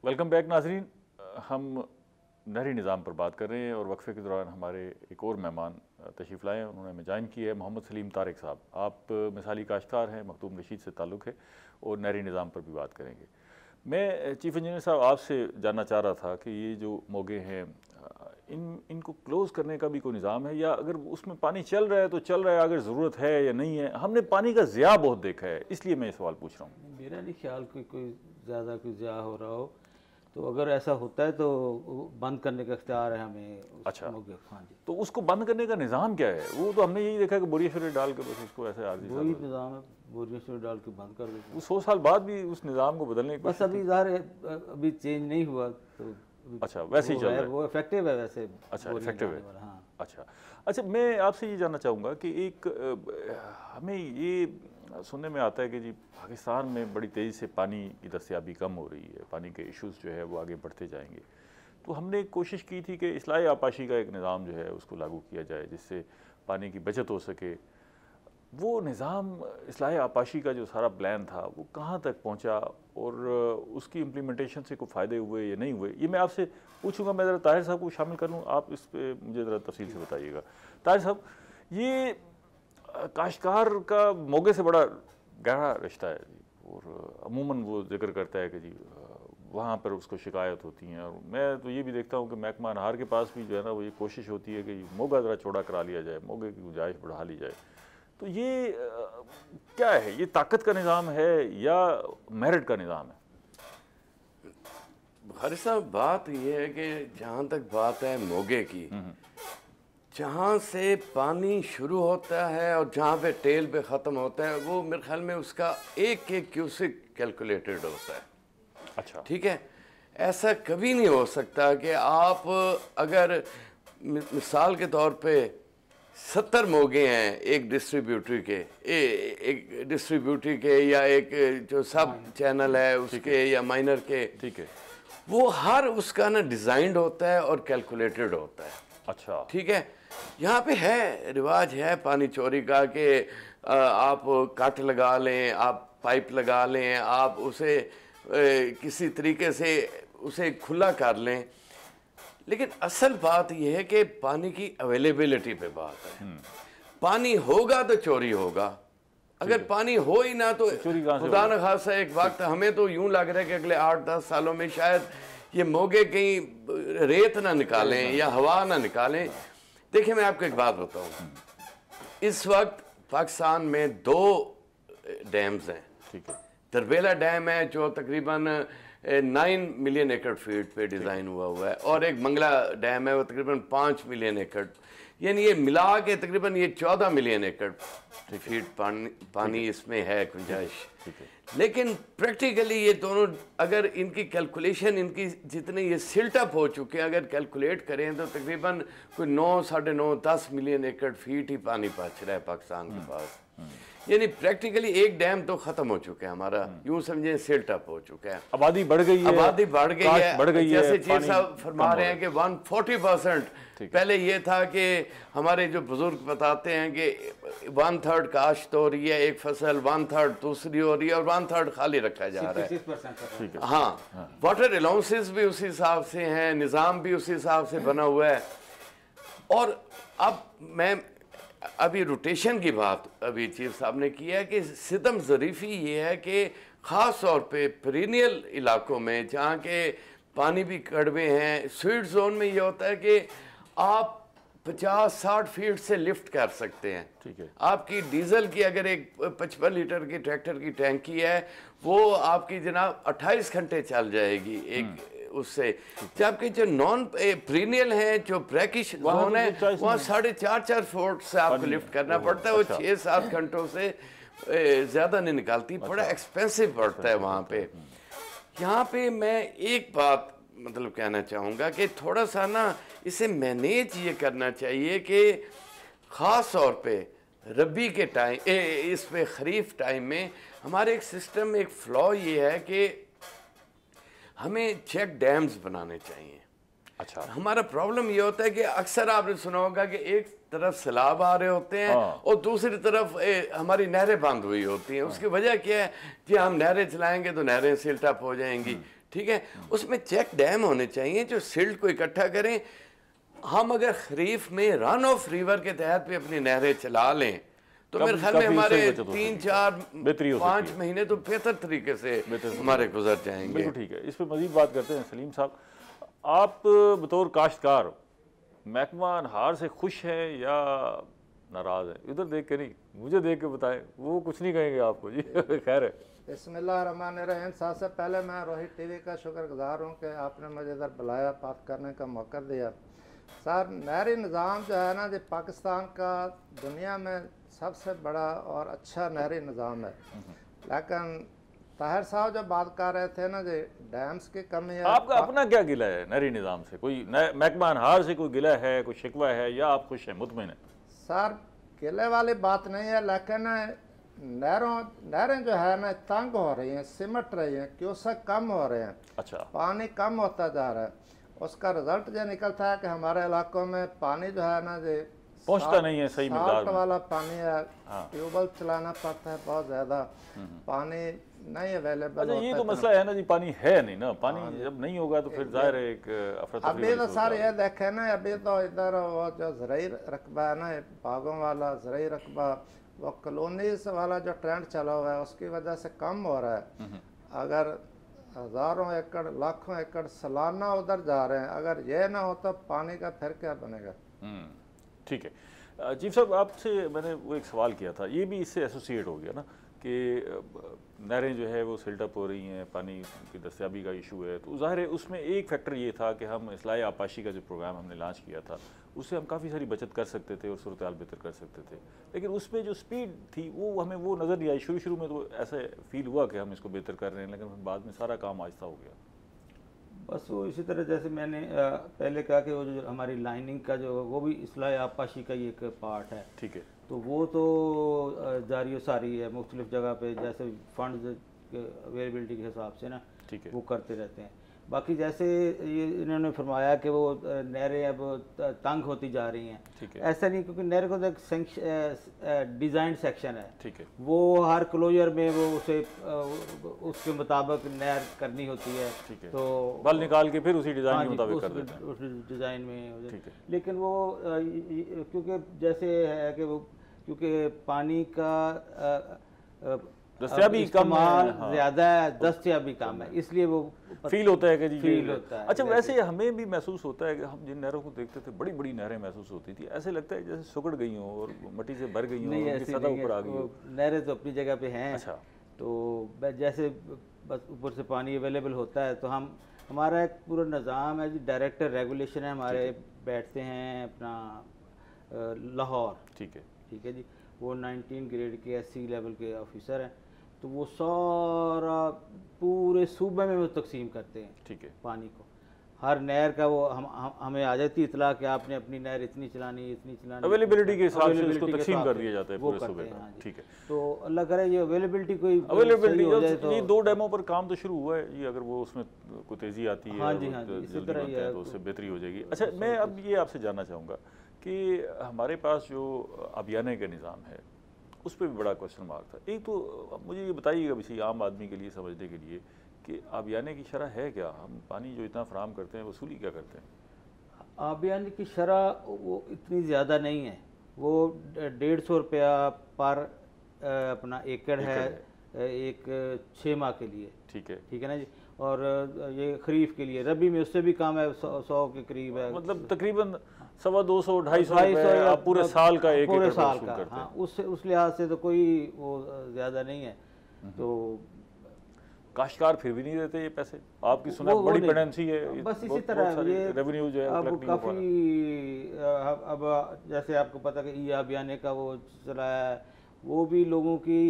Welcome back नाजरीन। हम नहरी निज़ाम पर बात कर रहे हैं और वक्फे के दौरान हमारे एक और मेहमान तशरीफ़ लाए हैं। उन्होंने हमें ज्वाइन की है, मोहम्मद सलीम तारिक साहब। आप मिसाली काश्तकार हैं, मखदूम रशीद से ताल्लुक़ है और नहरी निज़ाम पर भी बात करेंगे। मैं चीफ़ इंजीनियर साहब आपसे जानना चाह रहा था कि ये जो मोगे हैं इनको क्लोज़ करने का भी कोई निज़ाम है, या अगर उसमें पानी चल रहा है तो चल रहा है, अगर ज़रूरत है या नहीं है। हमने पानी का ज़िया बहुत देखा है, इसलिए मैं ये सवाल पूछ रहा हूँ। मेरा नहीं ख्याल कोई ज़्यादा कोई ज़िया हो रहा हो, तो अगर ऐसा होता है तो बंद करने का इख्तियार है हमें। अच्छा, हाँ जी। तो उसको बंद करने का निज़ाम क्या है? वो तो हमने यही देखा कि बोरिया शोरिया डाल के बस उसको ऐसे आर्जी वही निज़ाम है, बोरिया शोरिया डाल के बंद कर देते। वो 100 साल बाद भी उस निज़ाम को बदलने की बस अभी ज़ाहिर है अभी चेंज नहीं हुआ तो अच्छा वैसे ही चल रहा है। वो इफेक्टिव है वैसे। अच्छा इफेक्टिव है। हाँ। अच्छा मैं आपसे ये जानना चाहूँगा कि एक हमें ये सुनने में आता है कि जी पाकिस्तान में बड़ी तेज़ी से पानी की दस्तयाबी कम हो रही है, पानी के इश्यूज़ जो है वो आगे बढ़ते जाएंगे। तो हमने कोशिश की थी कि इस्लाही आपाशी का एक निज़ाम जो है उसको लागू किया जाए जिससे पानी की बचत हो सके। वो निज़ाम इस्लाही आपाशी का जो सारा प्लान था वो कहाँ तक पहुँचा और उसकी इम्प्लीमेंटेशन से कोई फ़ायदे हुए या नहीं हुए, ये मैं आपसे पूछूंगा। मैं ज़रा ताहिर साहब को शामिल कर लूँ, आप इस पे मुझे ज़रा तफसील से बताइएगा। ताहिर साहब, ये काश्तकार का मोगे से बड़ा गहरा रिश्ता है जी, और अमूमन वो जिक्र करता है कि जी वहाँ पर उसको शिकायत होती हैं। और मैं तो ये भी देखता हूँ कि महकमा अनहार के पास भी जो है ना वो ये कोशिश होती है कि मोगा ज़रा चौड़ा करा लिया जाए, मोगे की गुंजाइश बढ़ा ली जाए। तो ये क्या है, ये ताकत का निज़ाम है या मेरिट का निज़ाम है? हर साहब बात यह है कि जहाँ तक बात है मोगे की, जहाँ से पानी शुरू होता है और जहाँ पे टेल पे ख़त्म होता है वो मेरे ख्याल में उसका एक एक क्यूसिक कैलकुलेटेड होता है। अच्छा ठीक है, ऐसा कभी नहीं हो सकता कि आप अगर मिसाल के तौर पे 70 मोगे हैं एक डिस्ट्रीब्यूटरी के, एक डिस्ट्रीब्यूटरी के या एक जो सब चैनल है उसके या माइनर के, ठीक है, वो हर उसका ना डिज़ाइंड होता है और कैलकुलेटेड होता है। अच्छा ठीक है, यहाँ पे है रिवाज है पानी चोरी का कि आप कट लगा लें, आप पाइप लगा लें, आप उसे किसी तरीके से उसे खुला कर लें, लेकिन असल बात यह है कि पानी की अवेलेबिलिटी पे बात है। पानी होगा तो चोरी होगा, अगर पानी हो ही ना तो खुदा न खासा एक वक्त हमें तो यूं लग रहा है कि अगले 8-10 सालों में शायद ये मोगे कहीं रेत ना निकालें या हवा ना निकालें। देखिए मैं आपको एक बात बताऊं, इस वक्त पाकिस्तान में 2 डैम्स हैं। ठीक है, तरबेला डैम है जो तकरीबन 9 मिलियन एकड़ फीट पे डिज़ाइन हुआ है, और एक मंगला डैम है वो तकरीबन 5 मिलियन एकड़, यानी ये मिला के तकरीबन ये 14 मिलियन एकड़ फीट पानी इसमें है गुंजाइश। लेकिन प्रैक्टिकली ये दोनों अगर इनकी कैलकुलेशन इनकी जितने ये सिल्ट अप हो चुके हैं अगर कैलकुलेट करें तो तकरीबन कोई 9-9.5-10 मिलियन एकड़ फीट ही पानी बच रहा है पाकिस्तान के पास। यानी प्रैक्टिकली एक डैम तो खत्म हो चुका है हमारा, यूं समझे सिल्ट अप हो चुका है, आबादी बढ़ गई है, आबादी बढ़ गई है। जैसे चीफ साहब फरमा रहे हैं कि 140% पहले ये था कि हमारे जो बुजुर्ग बताते हैं कि 1/3 काश्त हो रही है एक फसल, 1/3 दूसरी हो रही है और 1/3 खाली रखा जा रहा है। हाँ, वाटर अलाउंसेस भी उसी हिसाब से हैं, निज़ाम भी उसी हिसाब से बना हुआ है। और अब मैं अभी रोटेशन की बात अभी चीफ साहब ने की है कि सितम ज़रीफ़ी ये है कि ख़ास तौर पे पेरिनियल इलाकों में जहाँ के पानी भी कड़वे हैं, स्वीट जोन में ये होता है कि आप 50-60 फीट से लिफ्ट कर सकते हैं। ठीक है, आपकी डीजल की अगर एक 55 लीटर की ट्रैक्टर की टैंकी है वो आपकी जनाब 28 घंटे चल जाएगी एक उससे, जबकि जो नॉन प्रीनियल है जो ब्रैकिश जोन है वहाँ 4.5 फुट से आपको लिफ्ट करना पड़ता है, वो 6-7 घंटों से ज़्यादा नहीं निकालती, बड़ा एक्सपेंसिव पड़ता है वहाँ पे। यहाँ पे मैं एक बात मतलब कहना चाहूँगा कि थोड़ा सा ना इसे मैनेज ये करना चाहिए कि ख़ास तौर पे रबी के टाइम इस पे ख़रीफ टाइम में हमारे एक सिस्टम में एक फ्लॉ ये है कि हमें चेक डैम्स बनाने चाहिए। अच्छा, हमारा प्रॉब्लम ये होता है कि अक्सर आपने सुना होगा कि एक तरफ सैलाब आ रहे होते हैं और दूसरी तरफ हमारी नहरें बंद हुई होती हैं। उसकी वजह क्या है कि हम नहरें चलाएंगे तो नहरें सिल्ट अप हो जाएंगी। ठीक है, उसमें चेक डैम होने चाहिए जो सिल्ट को इकट्ठा करें। हम अगर खरीफ में रन ऑफ रिवर के तहत भी अपनी नहरें चला लें तो मेरे ख्याल में हमारे 3-4-5 महीने तो बेहतर तरीके से हमारे गुजर जाएंगे। बिल्कुल ठीक है, इस पर मजीद बात करते हैं। सलीम साहब, आप बतौर काश्तकार महकमा हार से खुश हैं या नाराज़ हैं? इधर देख के नहीं, मुझे देख के बताएं, वो कुछ नहीं कहेंगे आपको जी। खैर है। बिस्मिल्लाहिर्रहमानिर्रहीम। सबसे पहले मैं रोहित टीवी का शुक्रगुजार हूँ कि आपने मुझे इधर बुलाया, बात करने का मौका दिया। सर, नहरी निज़ाम जो है ना जी, पाकिस्तान का दुनिया में सबसे बड़ा और अच्छा नहरी निज़ाम है। लेकिन ताहिर साहब जब बात कर रहे थे ना जी, डैम्स की कमी है। आपका अपना क्या गिला है नहरी निज़ाम से? कोई महकमा हार से कोई गिला है, कोई शिकवा है, या आप खुश हैं, मुतमईन हैं? सर, गिले वाली बात नहीं है, लेकिन नहरें जो है ना तंग हो रही हैं, सिमट रही हैं, क्यूसेक कम हो रहे हैं। अच्छा, पानी कम होता जा रहा है। उसका रिजल्ट ये निकलता है कि हमारे इलाकों में पानी जो है ना जी पहुंचता नहीं है सही मिक़दार में। वाला पानी है, ट्यूबवेल चलाना पड़ता है, बहुत ज़्यादा पानी नहीं अवेलेबल। अच्छा, ये तो मसला है ना जी, पानी है नहीं ना, पानी जब नहीं होगा तो फिर जाहिर है एक अभी तो सर ये देखे ना, अभी तो इधर वो जो ज़राई रकबा है ना, बागों वाला ज़राई रकबा, वो कॉलोनीज वाला जो ट्रेंड चला हुआ है उसकी वजह से कम हो रहा है। अगर हज़ारों एकड़ लाखों एकड़ सालाना उधर जा रहे हैं, अगर ये ना हो तो पानी का फिर क्या बनेगा। ठीक है चीफ साहब, आपसे मैंने वो एक सवाल किया था, ये भी इससे एसोसिएट हो गया ना कि नहरें जो है वो सिल्टअप हो रही हैं, पानी की दस्तियाबी का इशू है, तो ज़ाहिर है उसमें एक फैक्टर ये था कि हम इस्लाही आपाशी का जो प्रोग्राम हमने लॉन्च किया था उससे हम काफ़ी सारी बचत कर सकते थे और सूरत हाल बेहतर कर सकते थे, लेकिन उसमें जो स्पीड थी वो हमें वो नज़र नहीं आई। शुरू में तो ऐसे फील हुआ कि हम इसको बेहतर कर रहे हैं, लेकिन बाद में सारा काम आहिस्ता हो गया। बस वो इसी तरह जैसे मैंने पहले कहा कि वो जो हमारी लाइनिंग का जो वो भी इस्लाह आपाशी का ही एक पार्ट है। ठीक है, तो वो तो जारी सारी है मुख्तलिफ जगह पे, जैसे फंड्स अवेलेबिलिटी के हिसाब से ना, ठीक है, वो करते रहते हैं। बाकी जैसे ये इन्होंने फरमाया कि वो नहरें अब तंग होती जा रही हैं, ठीक है, ऐसा नहीं, क्योंकि नहर को एक डिज़ाइन सेक्शन है, ठीक है, वो हर क्लोजर में वो उसे उसके मुताबिक नहर करनी होती है, ठीक है, तो बल निकाल के फिर उसी डिज़ाइन के मुताबिक कर देते हैं, उस डिज़ाइन में, ठीक है। लेकिन वो क्योंकि जैसे है कि वो क्योंकि पानी का दस्तियाबी कम है, ज़्यादा है, दस्तियाबी कम है, इसलिए वो फील होता है कि जी फील होता है। अच्छा, वैसे हमें भी महसूस होता है कि हम जिन नहरों को देखते थे, बड़ी बड़ी नहरें महसूस होती थी, ऐसे लगता है जैसे सुगड़ गई हों और मिट्टी से भर गई हों, उनकी सतह ऊपर आ गई हो। नहरें तो अपनी जगह पे हैं। अच्छा, तो जैसे बस ऊपर से पानी अवेलेबल होता है तो हमारा एक पूरा निज़ाम है जी, डायरेक्टर रेगुलेशन है हमारे, बैठते हैं अपना लाहौर, ठीक है, ठीक है जी, वो 19 ग्रेड के SC लेवल के ऑफिसर हैं, तो वो सारा पूरे सूबे में वो तकसीम करते हैं, ठीक है, पानी को। हर नहर का वो हमें आ जाती इतला कि आपने अपनी नहर इतनी चलानी, इतनी चलानी, अवेलेबिलिटी के हिसाब से उसको तकसीम कर दिया जाता है पूरे सूबे का, ठीक है। तो अल्लाह करे ये अवेलेबिलिटी कोई अवेलेबिलिटी हो जाए तो ये 2 डेमो पर काम तो शुरू हुआ है ये, अगर वो उसमें कोई तेज़ी आती है, हाँ जी, हाँ जी, इसी तरह ही है, तो उससे बेहतरी हो जाएगी। अच्छा, मैं अब ये आपसे जानना चाहूँगा कि हमारे पास जो अबियाने का निज़ाम है उस पर भी बड़ा क्वेश्चन मार्क था। एक तो मुझे ये बताइएगा किसी आम आदमी के लिए समझने के लिए कि आबियाने की शरह है क्या, हम पानी जो इतना फराम करते हैं वसूली क्या करते हैं? आबियाने की शरह वो इतनी ज़्यादा नहीं है, वो 150 रुपया पर अपना एकड़ है एक 6 माह के लिए, ठीक है, ठीक है ना जी, और ये खरीफ के लिए, रबी में उससे भी कम है, 100 के करीब है, मतलब तकरीबन 250-250 आप पूरे साल का एक पूरे साल का, हाँ, उस लिहाज से तो कोई वो ज़्यादा नहीं है। तो काश्तकार फिर भी नहीं देते ये पैसे, आपकी सुना बड़ी पेंडेंसी है, बस इसी तरह ये रेवेन्यू जो है अब काफ़ी, अब जैसे आपको पता कि अबियाने का वो चला है, वो भी लोगों की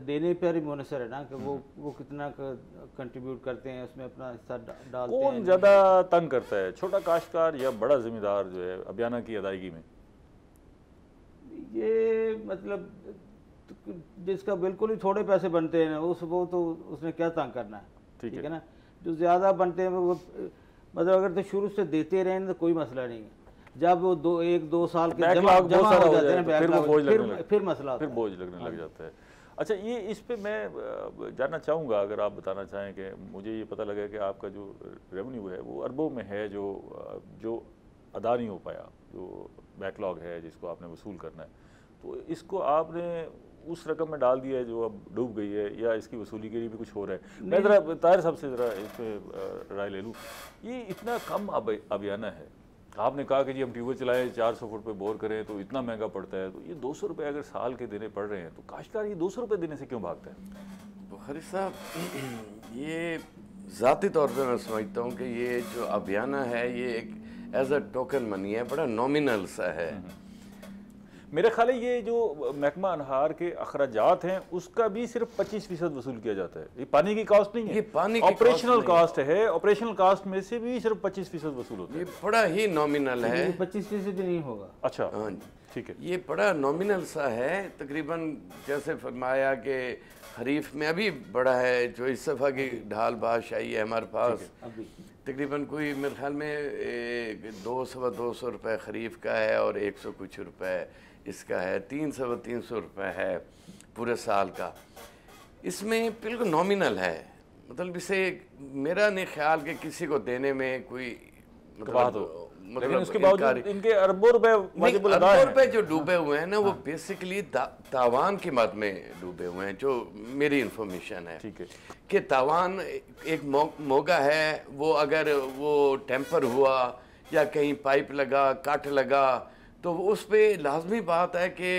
देने पर ही मुनसर है ना कि वो कितना कंट्रीब्यूट करते हैं, उसमें अपना हिस्सा डालते हैं। कौन ज़्यादा तंग करता है, छोटा काश्तकार या बड़ा ज़िम्मेदार जो है अबियाना की अदायगी में? ये मतलब जिसका बिल्कुल ही थोड़े पैसे बनते हैं वो तो उसने क्या तंग करना है, ठीक है ना। जो ज़्यादा बनते हैं वो मतलब अगर तो शुरू से देते रहें तो कोई मसला नहीं है, जब वो 1-2 साल के जमा हो जाते हैं फिर मसला, फिर बोझ लगने लग जाता है। अच्छा, ये इस पे मैं जानना चाहूँगा, अगर आप बताना चाहें कि मुझे ये पता लगा कि आपका जो रेवेन्यू है वो अरबों में है, जो अदा नहीं हो पाया, जो बैकलॉग है जिसको आपने वसूल करना है, तो इसको आपने उस रकम में डाल दिया है जो अब डूब गई है, या इसकी वसूली के लिए भी कुछ हो रहा है? मैं ज़रा ताहिर साहब से ज़रा इस पर राय ले लूँ। ये इतना कम अभियाना है, आपने कहा कि जी हम ट्यूबवेल चलाएं, 400 फुट पे बोर करें तो इतना महंगा पड़ता है, तो ये 200 रुपये अगर साल के देने पड़ रहे हैं तो काश्तकार ये 200 रुपये देने से क्यों भागता है? बुखारी साहब, ये ज़ाती तौर पे मैं समझता हूँ कि ये जो अभियाना है ये एक एज अ टोकन मनी है, बड़ा नॉमिनल सा है। मेरा ख्याल है ये जो महकमा अनहार के अखराजात हैं उसका भी सिर्फ 25% वसूल किया जाता है, ये पानी की कॉस्ट नहीं है, ये पानी की ऑपरेशनल कॉस्ट है, ऑपरेशनल कॉस्ट में से भी सिर्फ 25% वसूल होता है। ये बड़ा ही नॉमिनल है, 25% नहीं होगा। अच्छा, हाँ ठीक है। ये बड़ा नॉमिनल सा है, तकरीबन जैसे फरमाया कि खरीफ में अभी बड़ा है, जो इस दफ़ा की ढाल बारिश आई है हमारे पास, तकरीबन कोई मेरे ख्याल में 200 रुपये खरीफ का है और 100 कुछ रुपये इसका है, 300 रुपये है पूरे साल का। इसमें बिल्कुल नॉमिनल है, मतलब इसे मेरा नहीं ख्याल कि किसी को देने में कोई लेकिन उसके बावजूद इनके अरबों रुपए जो डूबे हुए हैं ना, वो बेसिकली तावान की मद में डूबे हुए हैं, जो मेरी इंफॉर्मेशन है। ठीक है कि तावान एक मोगा है, वो अगर वो टेम्पर हुआ या कहीं पाइप लगा, कट लगा, तो उस पर लाजमी बात है कि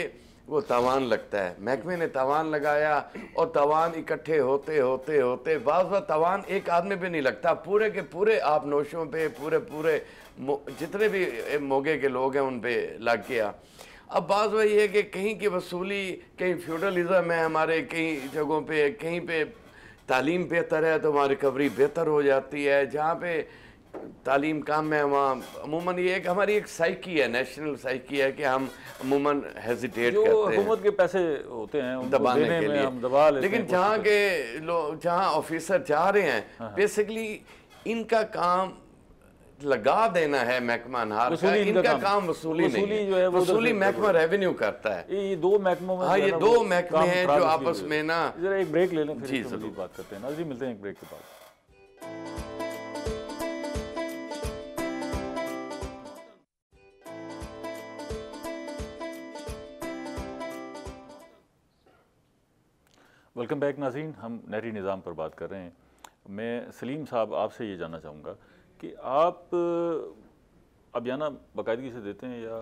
वो तावान लगता है। महकमे ने तावान लगाया और तावान इकट्ठे होते होते होते बाज़ तावान एक आदमी पे नहीं लगता, पूरे के पूरे आप नोशों पे पूरे जितने भी मोगे के लोग हैं उन पे लग गया। अब बात वही है कि कहीं की वसूली, कहीं फ्यूडलिज्म है हमारे कई जगहों पे, कहीं पे तालीम बेहतर है तो हमारी रिकवरी बेहतर हो जाती है, जहाँ पे तालीम कम है वहाँ अमूमन ये एक हमारी एक साइकी है, नेशनल साइकी है कि हम अमूमन हेजिटेट करते हैं, हुकूमत के पैसे होते हैं उनको दबाने देने के में लिए, हम दबा लेते लेकिन हैं। जहाँ के लोग, जहाँ ऑफिसर जा रहे हैं, बेसिकली इनका काम लगा देना है महकमा अनहार का, इनका काम वसूली नहीं है, वसूली महकमा रेवेन्यू करता है। ये दो महकमों में, हाँ ये दो महकमे हैं जो आपस में ना। जरा एक ब्रेक ले लें, फिर जी इसके मज़ीद बात करते हैं। नाज़रीन, मिलते हैं एक ब्रेक के बाद। वेलकम बैक नाज़रीन, हम नहरी निज़ाम पर बात कर रहे हैं। मैं सलीम साहब आपसे ये जानना चाहूँगा कि आप अभियाना बाकायदगी से देते हैं या?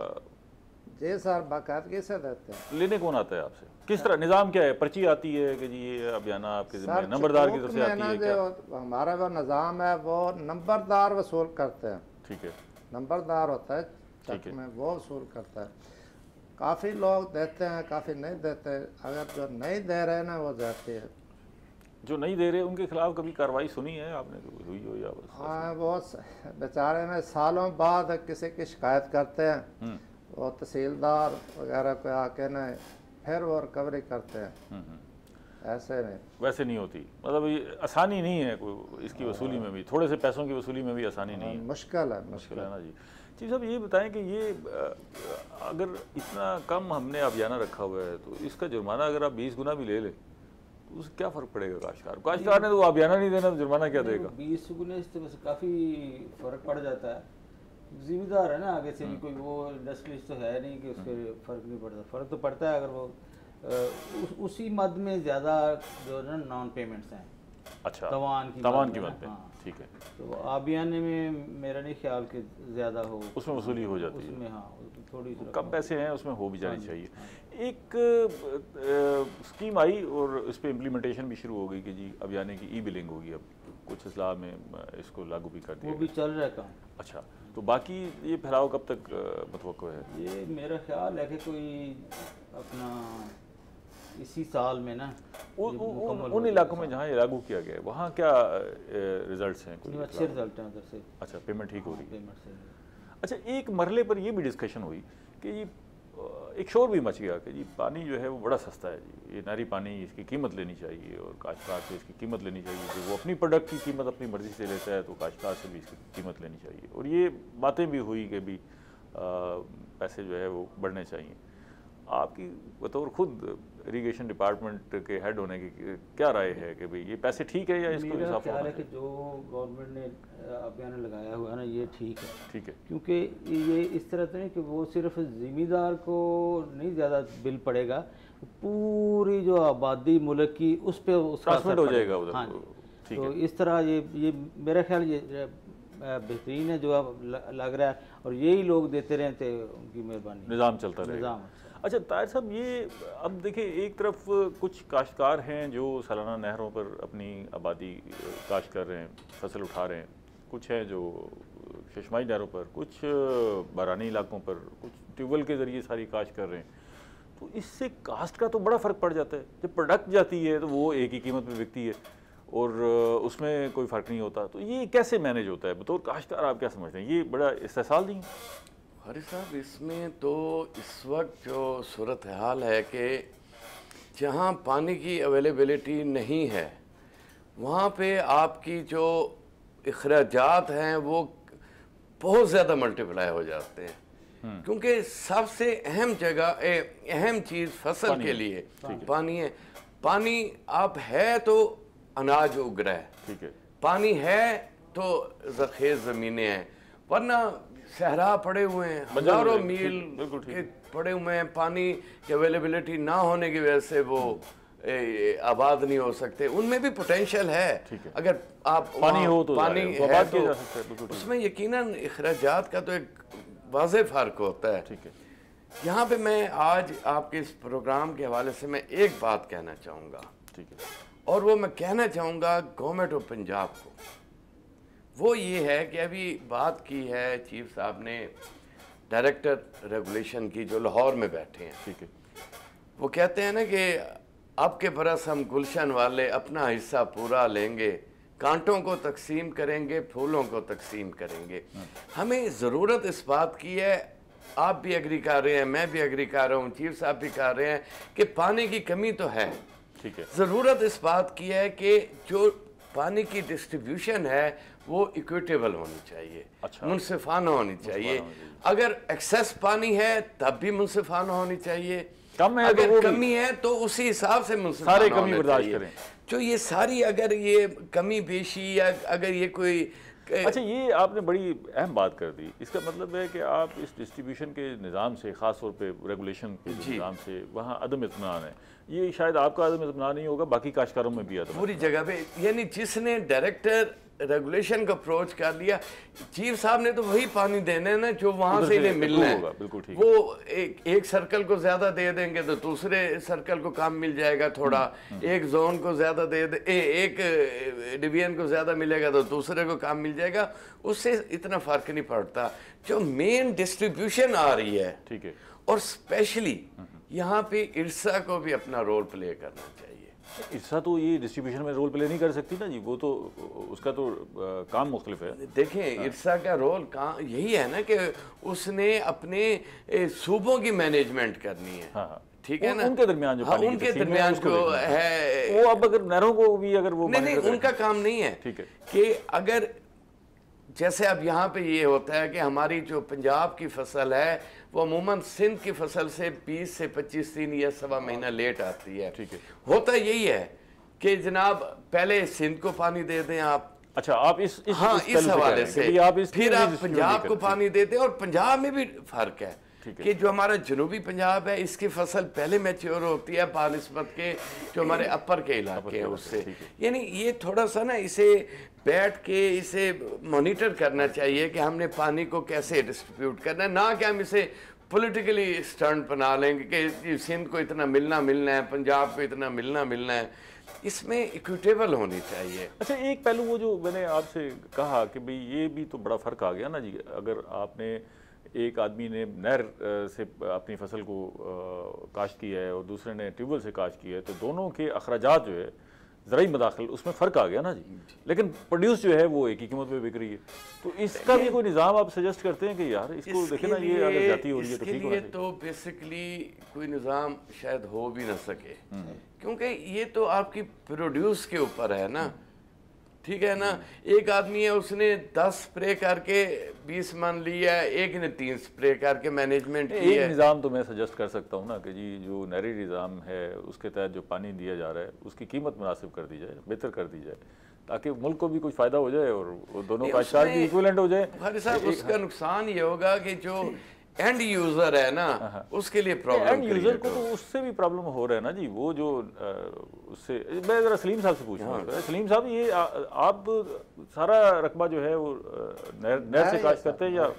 जी सर, बाकायदगी से देते हैं। लेने कौन आता है आपसे? किस तरह निज़ाम क्या है? पर्ची आती है कि जी ये अभियाना आपके ज़िम्मे नंबरदार की तरफ से आती है क्या? हमारा वो निज़ाम है, वो नंबरदार वसूल करते हैं। ठीक है, नंबरदार होता है चक में, वो वसूल करता है। काफ़ी लोग देते हैं, काफ़ी नहीं देते। अगर जो नहीं दे रहे ना, वो जाते हैं। जो नहीं दे रहे उनके खिलाफ कभी कार्रवाई सुनी है आपने, हुई हो या बस? हाँ, वो बेचारे में सालों बाद किसी की शिकायत करते हैं, वो तहसीलदार वगैरह को आके ना फिर वो रिकवरी करते हैं। ऐसे नहीं, वैसे नहीं होती, मतलब ये आसानी नहीं है कोई इसकी वसूली में भी, थोड़े से पैसों की वसूली में भी आसानी नहीं है। मुश्किल है ना जी। चीफ साहब ये बताएं कि ये अगर इतना कम हमने अभियाना रखा हुआ है तो इसका जुर्माना अगर आप 20 गुना भी ले लें तो उससे क्या फ़र्क पड़ेगा काश्तकार ने? तो अभियाना नहीं देना तो जुर्माना क्या देगा? 20 गुने से तो काफ़ी फ़र्क पड़ जाता है। जिम्मेदार है ना, आगे से भी कोई वो इंडस्ट्रीज तो है नहीं कि उसके फ़र्क नहीं पड़ता। फ़र्क तो पड़ता है अगर वो उसी मद में ज़्यादा जो ना नॉन पेमेंट्स हैं। अच्छा, तवान की मद पे। हाँ, ठीक है। तो अभियान में मेरा नहीं ख्याल कि ज़्यादा हो, उसमें वसूली हो जाती है उसमें। हाँ, थोड़ी कम पैसे हैं उसमें हो भी जानी चाहिए। एक स्कीम आई और इस पर इम्प्लीमेंटेशन भी शुरू हो गई कि जी अभियाने की ई-बिलिंग होगी, अब कुछ इस्लाह में इसको लागू भी कर दिया, वो भी चल रहा है काम। अच्छा, तो बाकी ये फैलाव कब तक मुतवक्को है? ये मेरा ख्याल है कि कोई अपना इसी साल में ना उन इलाकों में जहाँ ये लागू किया गया है वहाँ क्या रिजल्ट्स हैं? कोई अच्छे रिजल्ट हैं उधर से। अच्छा, पेमेंट ठीक हो रही है? पेमेंट से। अच्छा, एक मरले पर ये भी डिस्कशन हुई कि ये एक शोर भी मच गया कि जी पानी जो है वो बड़ा सस्ता है जी, ये नारी पानी इसकी कीमत लेनी चाहिए और काश्तकार से इसकी कीमत लेनी चाहिए। जो वो अपनी प्रोडक्ट की कीमत अपनी मर्ज़ी से लेता है तो काश्तकार से भी इसकी कीमत लेनी चाहिए। और ये बातें भी हुई कि भी पैसे जो है वो बढ़ने चाहिए। आपकी बतौर खुद इरिगेशन डिपार्टमेंट के हेड होने की क्या राय है कि भाई ये पैसे ठीक है या इसको मेरा ख्याल है कि जो गवर्नमेंट ने अभियान लगाया हुआ है ना, ये ठीक है। ठीक है, क्योंकि ये इस तरह तो नहीं कि वो सिर्फ ज़िम्मेदार को नहीं ज़्यादा बिल पड़ेगा, पूरी जो आबादी मुल्क की उस पर उसका असर हो जाएगा उधर। हाँ, तो इस तरह ये मेरा ख्याल ये बेहतरीन है जो अब लग रहा है, और यही लोग देते रहे थे, उनकी मेहरबानी, निज़ाम चलता रहेगा। अच्छा ताहिर साहब, ये अब देखिए एक तरफ कुछ काश्तकार हैं जो सालाना नहरों पर अपनी आबादी काश्त कर रहे हैं, फसल उठा रहे हैं, कुछ हैं जो चश्माई नहरों पर, कुछ बारानी इलाकों पर, कुछ ट्यूबवेल के ज़रिए सारी काश्त कर रहे हैं। तो इससे कास्ट का तो बड़ा फ़र्क पड़ जाता है। जब प्रोडक्ट जाती है तो वो एक ही कीमत पे बिकती है और उसमें कोई फ़र्क नहीं होता। तो ये कैसे मैनेज होता है बतौर काश्तकार, आप क्या समझते हैं? ये बड़ा इस्तेसाल नहीं? अरे साहब, इसमें तो इस वक्त जो सूरत हाल है कि जहाँ पानी की अवेलेबिलिटी नहीं है वहाँ पे आपकी जो अखराजात हैं वो बहुत ज़्यादा मल्टीप्लाई हो जाते हैं, क्योंकि सबसे अहम जगह अहम चीज़ फसल के लिए पानी है। पानी आप है तो अनाज उग रहा है, ठीक है, पानी है तो ज़रख़ेज़ ज़मीनें हैं, वरना सहरा पड़े हुए हैं, हज़ारों मील के पड़े हुए हैं। पानी की अवेलेबिलिटी ना होने की वजह से वो आबाद नहीं हो सकते। उनमें भी पोटेंशियल है, अगर आप पानी हो तो पानी है तो उसमें यकीनन अखराजात का तो एक वाज़ेह फ़र्क होता है। ठीक है, यहाँ पे मैं आज आपके इस प्रोग्राम के हवाले से मैं एक बात कहना चाहूँगा, ठीक है, और वो मैं कहना चाहूँगा गवर्नमेंट ऑफ पंजाब को। वो ये है कि अभी बात की है चीफ साहब ने डायरेक्टर रेगुलेशन की, जो लाहौर में बैठे हैं, ठीक है, वो कहते हैं ना कि अब के बरस हम गुलशन वाले अपना हिस्सा पूरा लेंगे, कांटों को तकसीम करेंगे, फूलों को तकसीम करेंगे। हमें ज़रूरत इस बात की है, आप भी एग्री कर रहे हैं, मैं भी एग्री कर रहा हूँ, चीफ साहब भी कर रहे हैं कि पानी की कमी तो है। ठीक है, ज़रूरत इस बात की है कि जो पानी की डिस्ट्रीब्यूशन है वो इक्विटेबल होनी चाहिए, अच्छा, मुनसिफाना होनी चाहिए। अगर एक्सेस पानी है तब भी मुनसिफाना होनी चाहिए, कम है अगर तो कमी है तो उसी हिसाब से मुनसिफाना सारे कमी होना बर्दाश्त चाहिए। करें। जो ये सारी अगर ये कमी बेशी या अगर ये कोई अच्छा, ये आपने बड़ी अहम बात कर दी। इसका मतलब है कि आप इस डिस्ट्रीब्यूशन के निज़ाम से, ख़ास तौर पे रेगुलेशन के निज़ाम से, वहाँ अदम इत्मीनान है। ये शायद आपका अदम इत्मीनान नहीं होगा, बाकी काश्तकारों में भी अदम, पूरी जगह पे। यानी जिसने डायरेक्टर रेगुलेशन का अप्रोच कर लिया, चीफ साहब ने तो वही पानी देना है ना जो वहां से इन्हें मिलना है। बिल्कुल ठीक। वो एक सर्कल को ज्यादा दे देंगे तो दूसरे सर्कल को कम मिल जाएगा थोड़ा, एक जोन को ज्यादा एक डिवीजन को ज्यादा मिलेगा तो दूसरे को कम मिल जाएगा, उससे इतना फर्क नहीं पड़ता। जो मेन डिस्ट्रीब्यूशन आ रही है, ठीक है, और स्पेशली यहाँ पे इरसा को भी अपना रोल प्ले करना चाहिए। इरसा तो ये डिस्ट्रीब्यूशन में रोल प्ले नहीं कर सकती ना जी, वो तो उसका तो काम मुख्तलिफ है। देखें, इरसा का रोल यही है ना कि उसने अपने सूबों की मैनेजमेंट करनी है। हाँ, ठीक है ना, उनके दरमियान जो पानी उनके दरमियान जो है वो, अब अगर नहरों को भी अगर वो नहीं, उनका काम नहीं है। ठीक है, कि अगर जैसे अब यहाँ पे ये होता है कि हमारी जो पंजाब की फसल है वो अमूमन सिंध की फसल से 20 से 25 दिन या सवा महीना लेट आती है। ठीक है, होता यही है कि जनाब पहले सिंध को पानी दे दें आप। अच्छा, आप इस हवाले से आप फिर आप पंजाब को पानी देते हैं। और पंजाब में भी फर्क है कि जो हमारा जनूबी पंजाब है इसकी फसल पहले मैच्योर होती है बानिस्बत के जो हमारे अपर के इलाके हैं उससे। यानी ये थोड़ा सा ना इसे बैठ के इसे मॉनिटर करना चाहिए कि हमने पानी को कैसे डिस्ट्रीब्यूट करना है, ना कि हम इसे पॉलिटिकली स्टंट बना लेंगे कि सिंध को इतना मिलना है, पंजाब को इतना मिलना है। इसमें इक्विटेबल होनी चाहिए। अच्छा, एक पहलू वो जो मैंने आपसे कहा कि भाई ये भी तो बड़ा फ़र्क आ गया ना जी, अगर आपने एक आदमी ने नहर से अपनी फसल को काश्त किया है और दूसरे ने ट्यूबवेल से काश्त किया है, तो दोनों के अखराजात जो है ज़राई मदाखिल उसमें फ़र्क आ गया ना जी, लेकिन प्रोड्यूस जो है वो एक ही कीमत पे बिक रही है। तो इसका भी कोई निज़ाम आप सजेस्ट करते हैं कि यार इसको देखें ना, ये अगर जाती हो रही है तो ठीक है। तो बेसिकली कोई निज़ाम शायद हो भी ना सके, क्योंकि ये तो आपकी प्रोड्यूस के ऊपर है ना। ठीक है ना। एक आदमी है उसने 10 स्प्रे करके 20 मन लिया है, एक ने 3 स्प्रे करके मैनेजमेंट की है। एक निज़ाम तो मैं सजेस्ट कर सकता हूँ ना कि जी जो नहरी निज़ाम है उसके तहत जो पानी दिया जा रहा है उसकी कीमत मुनासिब कर दी जाए, बेहतर कर दी जाए, ताकि मुल्क को भी कुछ फ़ायदा हो जाए और वो दोनों काश्तकार भी इक्विवेलेंट हो जाए। भाई साहब उसका नुकसान ये होगा कि जो एंड यूजर है ना उसके लिए प्रॉब्लम, एंड यूजर को तो उससे भी प्रॉब्लम हो रहा है ना जी। वो जो उससे मैं ज़रा सलीम साहब से पूछूंगा। सलीम साहब ये आप सारा रकबा जो है वो नहर से काश्त करते हैं, या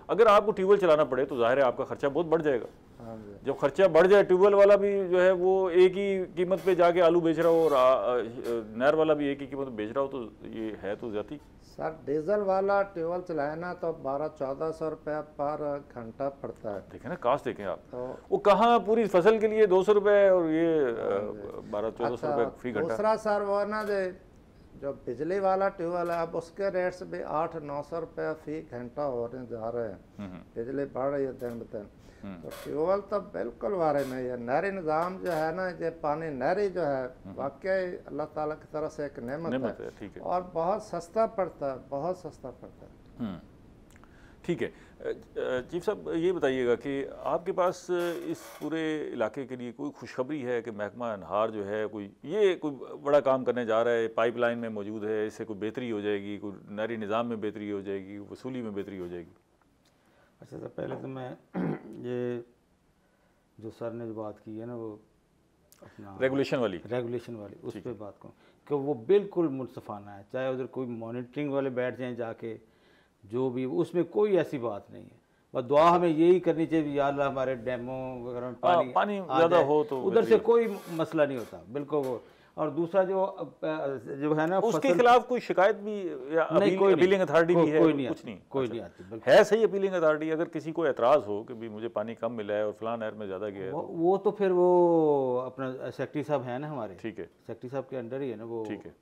अगर आपको ट्यूबवेल चलाना पड़े तो जाहिर है आपका खर्चा बहुत बढ़ जाएगा। जब खर्चा बढ़ जाए, ट्यूबवेल वाला भी जो है वो एक ही कीमत पे जाके आलू बेच रहा हो और नहर वाला भी एक ही कीमत पे बेच रहा हो, तो ये है तो ज्यादा। सर डीजल वाला ट्यूबवेल चलाए ना तो 1200-1400 रुपया पर घंटा पड़ता है। देखें ना कास्ट देखें आप, तो वो कहाँ पूरी फसल के लिए 200 रुपये और ये 1200-1400 रुपये फी घंटा। दूसरा सर वो ना जो बिजली वाला ट्यूबवेल है अब उसके रेट से भी 800-900 रुपया फी घंटा होने जा रहे हैं। बिजली बढ़ रही है दिन ब दिन, तो ट्यूबवेल तो बिल्कुल बारे में है। नहरी निज़ाम जो है ना, ये पानी नहरी जो है वाकई अल्लाह ताला की तरफ से एक नेमत है, ठीक है, और बहुत सस्ता पड़ता है, बहुत सस्ता पड़ता है। ठीक है। चीफ साहब ये बताइएगा कि आपके पास इस पूरे इलाके के लिए कोई खुशखबरी है कि महकमा अनहार जो है कोई बड़ा काम करने जा रहा है, पाइपलाइन में मौजूद है, इससे कोई बेहतरी हो जाएगी, कोई नहरी निज़ाम में बेहतरी हो जाएगी, वसूली में बेहतरी हो जाएगी? अच्छा सर, पहले तो मैं ये जो सर ने जो बात की है ना वो अपना रेगुलेशन वाली उस पर बात करूँ कि वो बिल्कुल मुनसफाना है। चाहे उधर कोई मॉनिटरिंग वाले बैठ जाएं जाके, जो भी, उसमें कोई ऐसी बात नहीं है। बस दुआ हमें यही करनी चाहिए या अल्लाह हमारे डैमों वगैरह में पानी ज़्यादा हो तो उधर से कोई मसला नहीं होता बिल्कुल वो। और दूसरा जो है ना उसके खिलाफ कोई शिकायत भी या अपीलिंग अथॉरिटी भी है? कोई नहीं आती है। सही अपीलिंग अथॉरिटी अगर किसी को एतराज़ हो कि भी मुझे पानी कम मिला है और फलां नहर में ज़्यादा गया है, वो तो फिर वो अपना सेक्रेटरी साहब है ना हमारे, ठीक है, सेक्रेटरी साहब के अंडर ही है ना वो, ठीक है,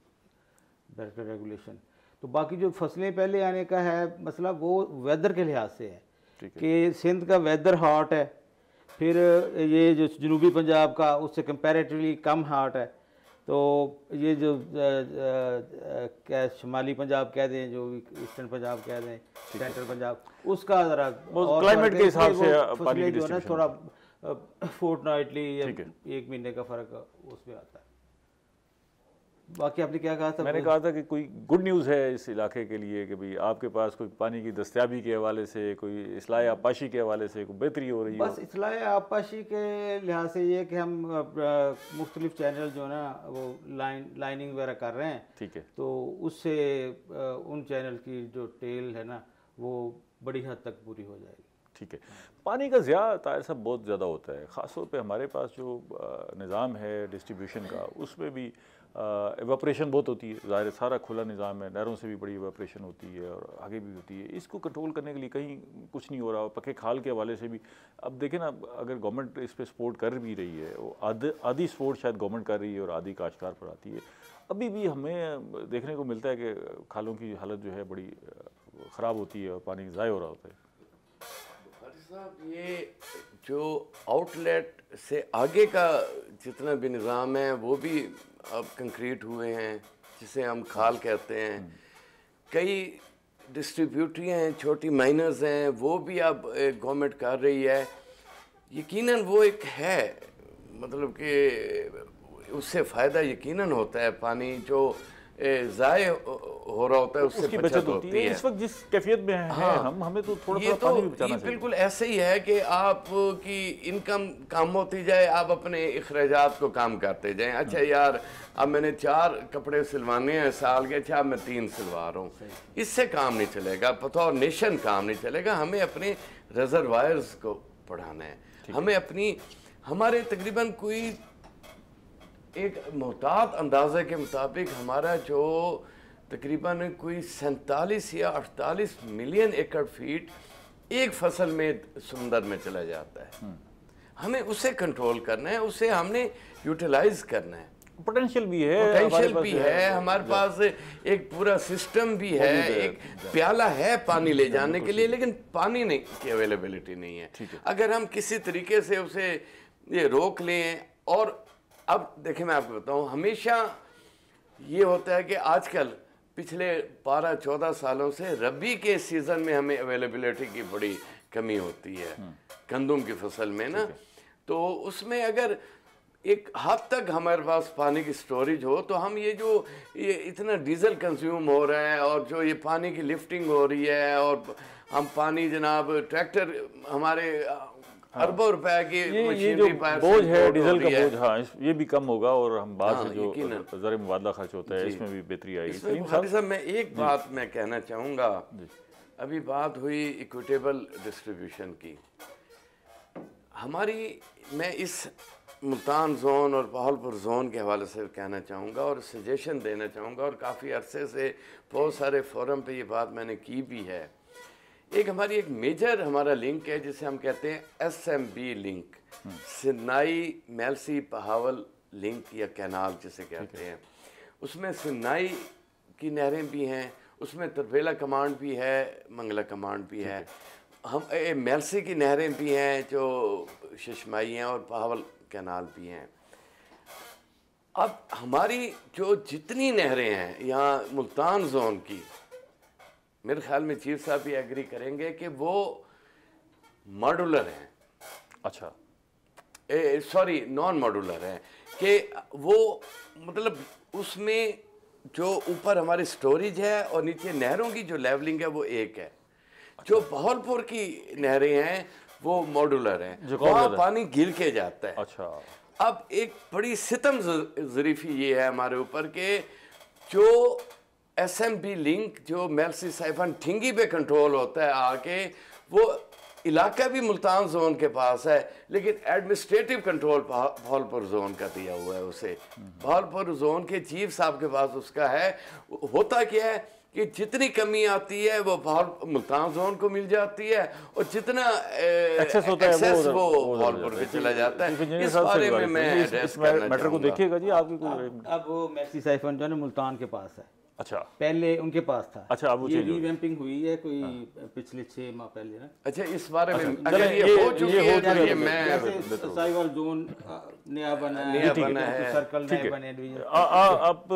डायरेक्टर रेगुलेशन। तो बाकी जो फसलें पहले आने का है मसला वो वेदर के लिहाज से है कि सिंध का वेदर हॉट है, फिर ये जो जनूबी पंजाब का उससे कंपैरेटिवली कम हॉट है, तो ये जो क्या शुमाली पंजाब कह दें, जो ईस्टर्न पंजाब कह दें, सेंट्रल पंजाब, उसका ज़रा क्लाइमेट के हिसाब से फसलें जो है ना थोड़ा फोर्टनाइटली या 1 महीने का फ़र्क उसमें आता है। बाकी आपने क्या कहा था? मैंने कहा था कि कोई गुड न्यूज़ है इस इलाके के लिए कि भाई आपके पास कोई पानी की दस्तयाबी के हवाले से, कोई इस्लाह आपाशी के हवाले से कोई बेहतरी हो रही है? बस इस्लाह आपाशी के लिहाज से ये कि हम मुख्तलिफ चैनल जो है ना वो लाइनिंग वगैरह कर रहे हैं, ठीक है, तो उससे उन चैनल की जो टेल है ना वो बड़ी हद तक पूरी हो जाएगी। ठीक है। पानी का ज़िया ताहिर साहब बहुत ज़्यादा होता है, ख़ास तौर पे हमारे पास जो निज़ाम है डिस्ट्रीब्यूशन का, उसमें भी एवापोरेशन बहुत होती है। ज़ाहिर सारा खुला निज़ाम है, नहरों से भी बड़ी एवापोरेशन होती है और आगे भी होती है। इसको कंट्रोल करने के लिए कहीं कुछ नहीं हो रहा। पक्के खाल के हवाले से भी अब देखें ना, अगर गवर्नमेंट इस पर सपोर्ट कर भी रही है, वो आधी सपोर्ट शायद गवर्नमेंट कर रही है और आधी काश्तकार पर आती है। अभी भी हमें देखने को मिलता है कि खालों की हालत जो है बड़ी ख़राब होती है और पानी ज़ाया हो रहा होता है। साहब ये जो आउटलेट से आगे का जितना भी निज़ाम है वो भी अब कंक्रीट हुए हैं, जिसे हम खाल कहते हैं। कई डिस्ट्रीब्यूटरी हैं, छोटी माइनर्स हैं, वो भी अब गवर्नमेंट कर रही है। यकीनन वो एक है, मतलब कि उससे फ़ायदा यकीनन होता है। पानी जो ज़ाय हो रहा होता है उससे बचत होती है। इस वक्त जिस कैफियत में हैं हमें तो थोड़ा पानी भी बचाना चाहिए। बिल्कुल ऐसे ही है कि आपकी इनकम कम होती जाए, आप अपने अखराजात को कम करते जाएं। अच्छा यार अब मैंने 4 कपड़े सिलवाने हैं साल के, अच्छा अब मैं 3 सिलवा रहा हूँ, इससे काम नहीं चलेगा, बतौर नेशन काम नहीं चलेगा। हमें अपने रिजर्वायर्स को बढ़ाना है। हमें हमारे तकरीबन कोई एक मोहतात अंदाजे के मुताबिक हमारा जो तकरीबन कोई 47 या 48 मिलियन एकड़ फीट एक फसल में समुंदर में चला जाता है। हमें उसे कंट्रोल करना है, उसे हमने यूटिलाइज करना है। पोटेंशियल भी है, हमारे पास एक पूरा सिस्टम भी है, एक प्याला है पानी ले जाने के लिए, लेकिन पानी नहीं की अवेलेबिलिटी नहीं है। अगर हम किसी तरीके से उसे ये रोक लें। और अब देखिए मैं आपको बताऊं, हमेशा ये होता है कि आजकल पिछले 12-14 सालों से रबी के सीज़न में हमें अवेलेबिलिटी की बड़ी कमी होती है गंदम की फसल में ना। तो उसमें अगर एक हद तक हमारे पास पानी की स्टोरेज हो तो हम ये इतना डीजल कंज्यूम हो रहा है और जो ये पानी की लिफ्टिंग हो रही है और हम पानी जनाब ट्रैक्टर हमारे अरबों रुपए की ये जो बोझ है डीजल का बोझ, हाँ ये भी कम होगा और हम बाद से जो ज़र मुबादला खर्च होता है इसमें भी बेहतरी आएगी। साहब मैं एक बात मैं कहना चाहूँगा, अभी बात हुई इक्विटेबल डिस्ट्रीब्यूशन की। मैं इस मुल्तान जोन और बहावलपुर जोन के हवाले से कहना चाहूँगा और सजेशन देना चाहूँगा, और काफ़ी अरसे से बहुत सारे फोरम पे ये बात मैंने की भी है। एक मेजर हमारा लिंक है जिसे हम कहते हैं SMB लिंक, सिन्नाई मेलसी पहावल लिंक या कैनाल जिसे कहते हैं। उसमें सिन्नाई की नहरें भी हैं, उसमें तरबेला कमांड भी है, मंगला कमांड भी है, हम मेलसी की नहरें भी हैं जो शशमाई हैं, और पहावल कैनाल भी हैं। अब हमारी जो जितनी नहरें हैं यहाँ मुल्तान जोन की, मेरे ख्याल में चीफ साहब भी एग्री करेंगे कि वो मॉड्यूलर हैं। अच्छा, सॉरी नॉन मॉड्यूलर हैं कि वो मतलब उसमें जो ऊपर हमारी स्टोरेज है और नीचे नहरों की जो लेवलिंग है वो एक है। जो बहावलपुर की नहरें हैं वो मॉड्यूलर हैं, वहाँ पानी गिर के जाता है। अच्छा, अब एक बड़ी सितम ज़रीफ़ी ये है हमारे ऊपर के जो SMB लिंक जो मेलसी साइफन ठिंगी पे कंट्रोल होता है आके, वो इलाका भी मुल्तान जोन के पास है लेकिन एडमिनिस्ट्रेटिव कंट्रोल बहावलपुर जोन का दिया हुआ है उसे। बहावलपुर जोन के चीफ साहब के पास उसका है। होता क्या है कि जितनी कमी आती है वो मुल्तान जोन को मिल जाती है और जितना एक्सेस होता है वो बहावलपुर पे चला जाता है। इस बारे में मैं इस मैटर को देखिएगा जी आपकी अब वो मेलसी साइफन जो है मुल्तान के पास है। अच्छा, पहले उनके पास था। अच्छा, अब ये रीवैम्पिंग हुई है कोई पिछले 6 माह पहले ना। अच्छा, इस बारे में अगर ये हो चुकी है तो ये मैं साइबर जोन नया बना है, सर्कल नए बने डिवीजन। आप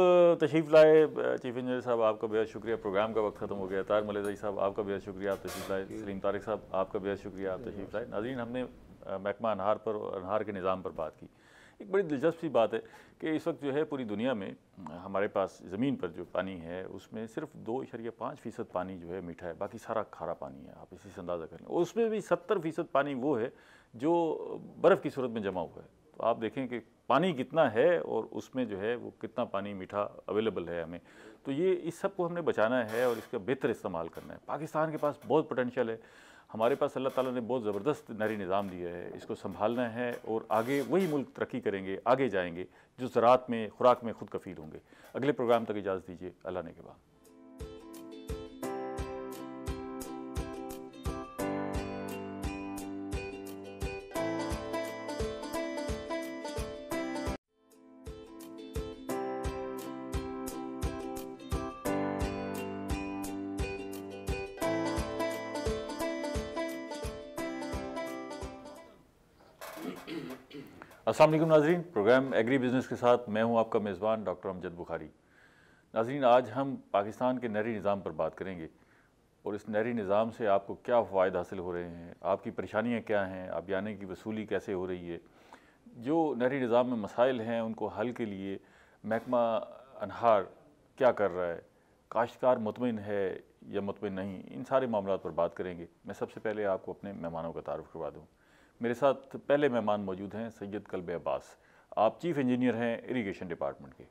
तशरीफ लाए चीफ इंजीनियर साहब, आपका बेहद शुक्रिया। प्रोग्राम का वक्त खत्म हो गया। तार मलेज़ई साहब आपका बेहद शुक्रिया, आप तशरीफ लाए। सलीम तारिक साहब आपका बेहद शुक्रिया, आप तशरीफ लाए। नाज़रीन, हमने महकमा अनहार पर और अनहार के निज़ाम पर बात की। एक बड़ी दिलचस्प सी बात है कि इस वक्त जो है पूरी दुनिया में हमारे पास ज़मीन पर जो पानी है उसमें सिर्फ 2.5% पानी जो है मीठा है, बाकी सारा खारा पानी है। आप इसी से अंदाज़ा कर लें। और उसमें भी 70% पानी वो है जो बर्फ़ की सूरत में जमा हुआ है। तो आप देखें कि पानी कितना है और उसमें जो है वो कितना पानी मीठा अवेलेबल है हमें। तो ये इस सब को हमने बचाना है और इसका बेहतर इस्तेमाल करना है। पाकिस्तान के पास बहुत पोटेंशियल है। हमारे पास अल्लाह ताला ने बहुत ज़बरदस्त नहरी निज़ाम दिया है, इसको संभालना है और आगे वही मुल्क तरक्की करेंगे, आगे जाएंगे जो ज़राअत में, खुराक में खुद कफ़ील होंगे। अगले प्रोग्राम तक इजाज़त दीजिए। अल्लाह ने के बाद। अस्सलाम वालेकुम नाज़रीन, प्रोग्राम एग्री बिज़नेस के साथ मैं हूं आपका मेज़बान डॉक्टर अमजद बुखारी। नाज़रीन, आज हम पाकिस्तान के नहरी निज़ाम पर बात करेंगे और इस नहरी निज़ाम से आपको क्या फ़ायदे हासिल हो रहे हैं, आपकी परेशानियां क्या हैं, अबियाने की वसूली कैसे हो रही है, जो नहरी निज़ाम में मसाइल हैं उनको हल के लिए महकमा अनहार क्या कर रहा है, काश्तकार मुतमिन है या मुतमिन नहीं, इन सारे मामलों पर बात करेंगे। मैं सबसे पहले आपको अपने मेहमानों का तारुफ करवा दूँ। मेरे साथ पहले मेहमान मौजूद हैं सैयद कल्ब अब्बास। आप चीफ़ इंजीनियर हैं इरीगेशन डिपार्टमेंट के,